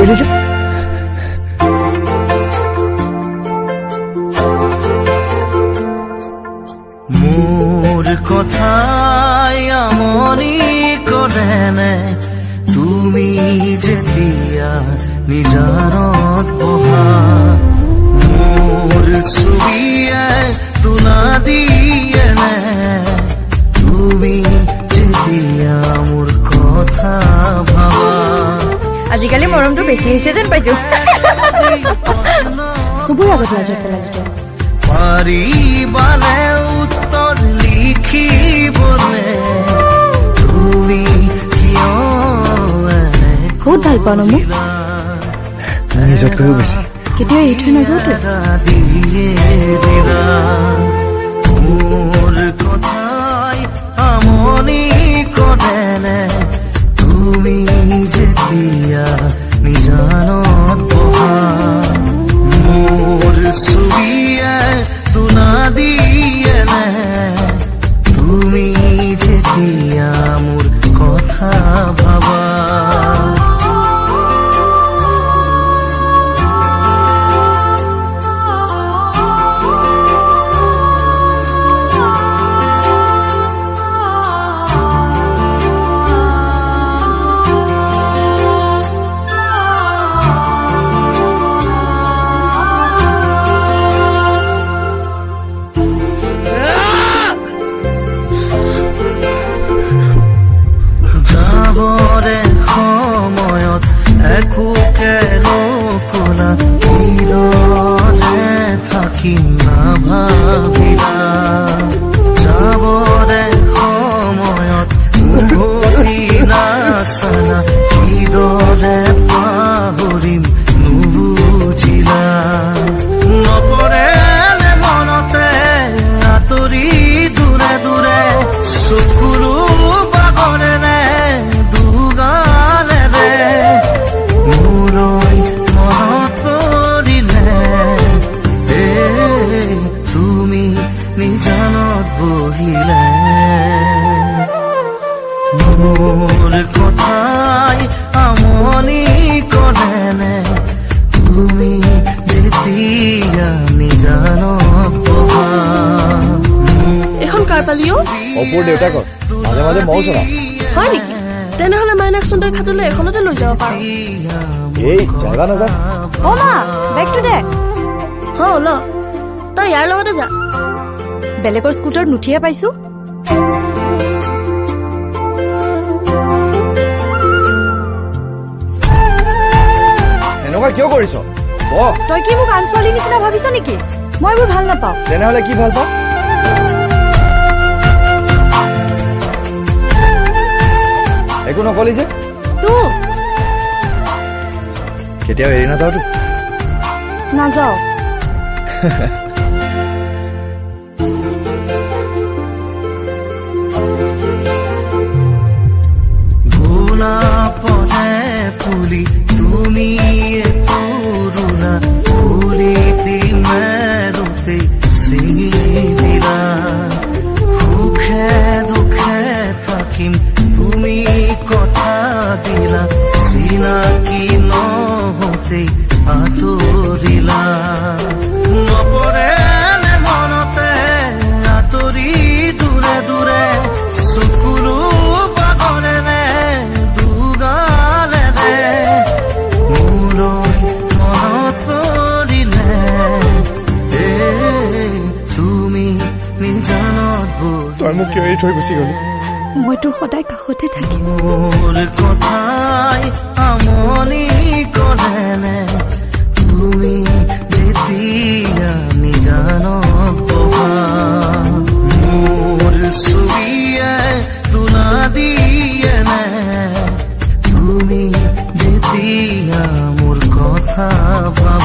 কৰিলি যে মোৰ কথাই আমনি কৰে নে তুমি যেতিয়া নিজানত বহা মোৰ ছবিয়ে তোলা দিয়ে নে তুমি যেতিয়া মোৰ কথা ভাবা আজিকালি মৰমটো বেছি হৈছে যেন পাইছো চবৰে আগত লাজত পেলালে পাৰিবানে উত্তৰ লিখিবনে তুমি কিয় বহুত ভাল পাওঁ ন মোক নিজতকৈও বেছি কেতিয়া এৰি থৈ নাযাওঁতো মোৰ কথাই আমনি কৰে নে তুমি যেতিয়া নিজানত বহা মোৰ ছবিয়ে তোলা দিয়ে নে তুমি যেতিয়া মোৰ কথা ভাবা একোকে নকলা হৃদয়ে থাকি নাভাবিলা যাবৰে সময়ত উভতি নাচালা হৃদয়ে পাহৰিম নুবুজিলা নপৰে মনতে আঁতৰি দূৰে দূৰে চকুৰো বাগৰে নে মোৰ কথাই আমনি কৰে নে তুমি যেতিয়া নিজানত বহা এখন কাৰ পালিও অপুৰ দেউতাকৰ মাজে মাজে ময়ো চলাওঁ হয় নেকি তেনেহ'লে মাইনাক সুন্দৰ খাটলৈ এখনতে লৈ যাব পাৰো এই জাগা নাযা অ মা বেগটো দে ল তই ইয়াৰ লগতে যা বেলেগৰ স্কুটাৰ নুঠিয়ে পাইছো এনেকুৱা কিয় কৰিছ তই কি মোক আন ছোৱালীৰ নিচিনা ভাবিছ নেকি মই এইবোৰ ভাল নাপাওঁ তেনেহ'লে কি ভাল পাওঁ একো নকলি যে তোক কেতিয়াও এৰি নাযাওঁতো নাযাওঁ গোলাপনে ফুলি তুমি পুৰুণা ফুলিতি মেৰুতে ছিঙি দিলা সুখে দুখে থাকিম তুমি কথা দিলা চিনাকি নহতে আঁতৰিলা নপৰে মনতে আঁতৰি দূৰে দূৰে চকুৰো বাগৰে নে দুগালে নে মোলৈ মনত পৰিলে তুমি নিজানত তই মোক কিয় এৰি থৈ গুচি গলি মই তোৰ সদায় কাষতে থাকিম মোৰ কথাই আমনি কৰে নে তুমি যেতিয়া নিজানত বহা মোৰ ছবিয়ে তোলা দিয়ে নে তুমি যেতিয়া মোৰ কথা ভাবা